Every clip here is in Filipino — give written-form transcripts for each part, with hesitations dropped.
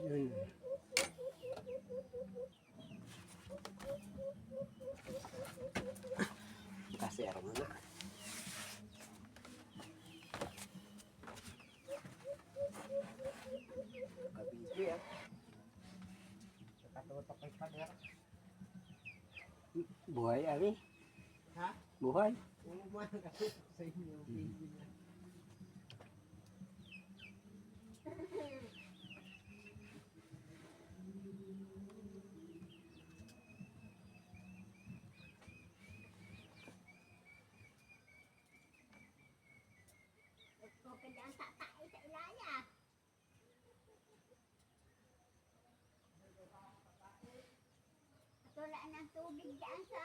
Ay, yun. Kasi araw na. Kabisi ah. Nakatutok kay pader. Buhay ari. Ha? Buhay. Oo man, nakatutok sa inyo. Baby na. Ang tatay sa ilaya. Wala ng tubig dyan sa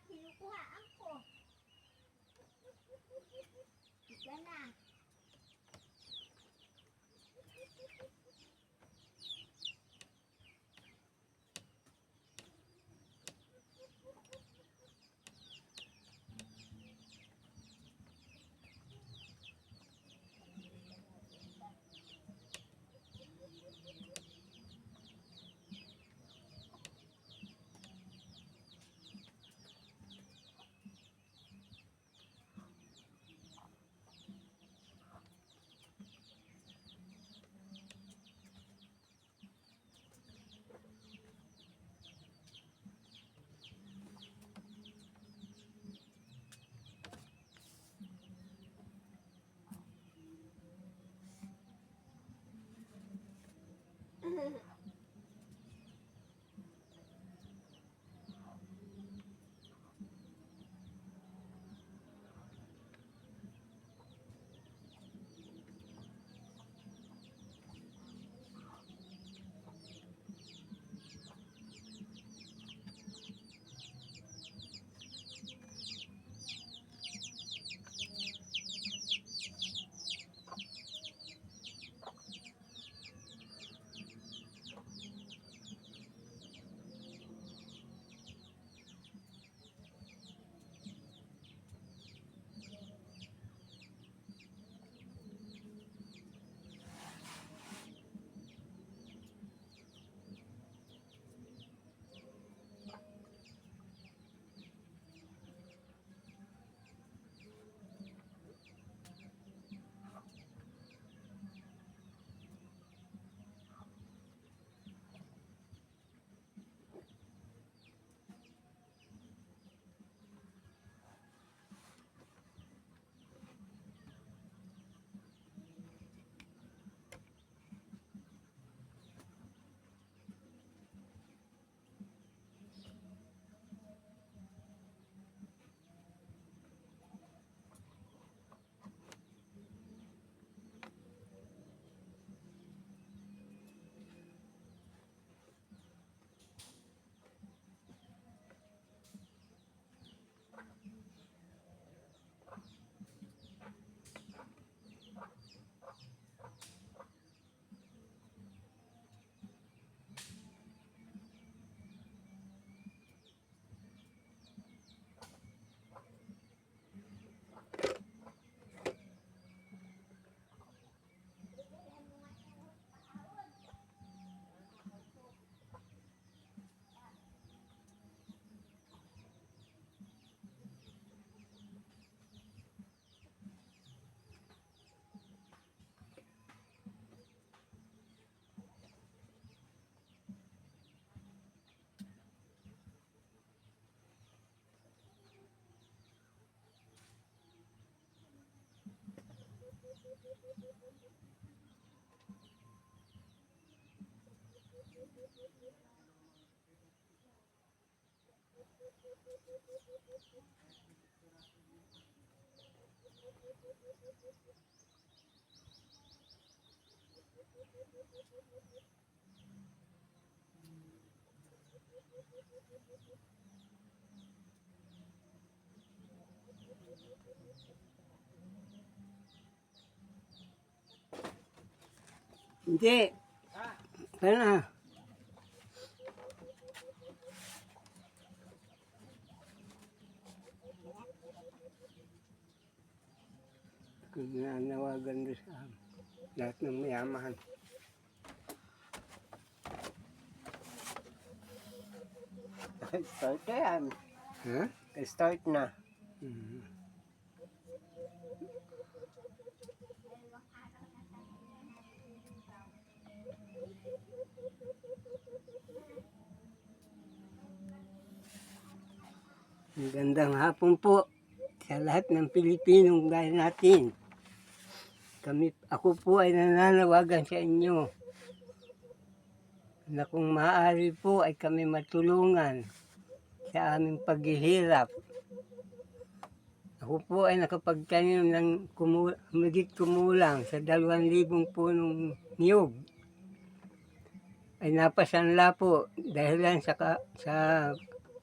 kinukuhaan ko. Diyan na. Hindi. Kaya na. Nanawagan doon sa lahat ng mayaman. Start na yan. Ha? Start na. Mhm. Magandang hapon po sa lahat ng Pilipinong gaya natin. Ako po ay nananawagan sa inyo na kung maaari po ay kami matulungan sa aming paghihirap. Ako po ay nakapagtanim ng humigit kumulang sa 2,000 punong niyog. Ay napasanla po dahil sa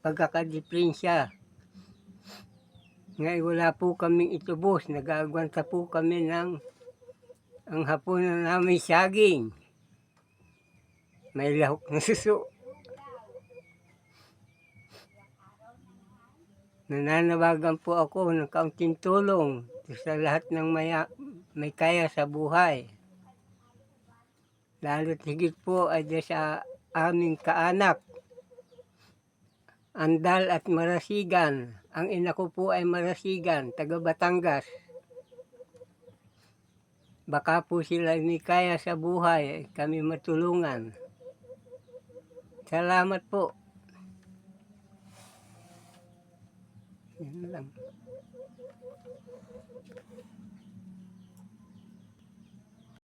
pagkakadiprensya. Ngayon wala po kaming itubos, nag-aagwanta po kami ng ang hapunan namin saging. May lahok na suso. Nananawagan po ako ng kaunting tulong sa lahat ng may kaya sa buhay. Lalo't higit po ay sa aming kaanak, Andal at Marasigan. Ang ina ko po ay Marasigan, taga Batangas. Baka po sila may kaya sa buhay, kami matulungan. Salamat po. Yan lang.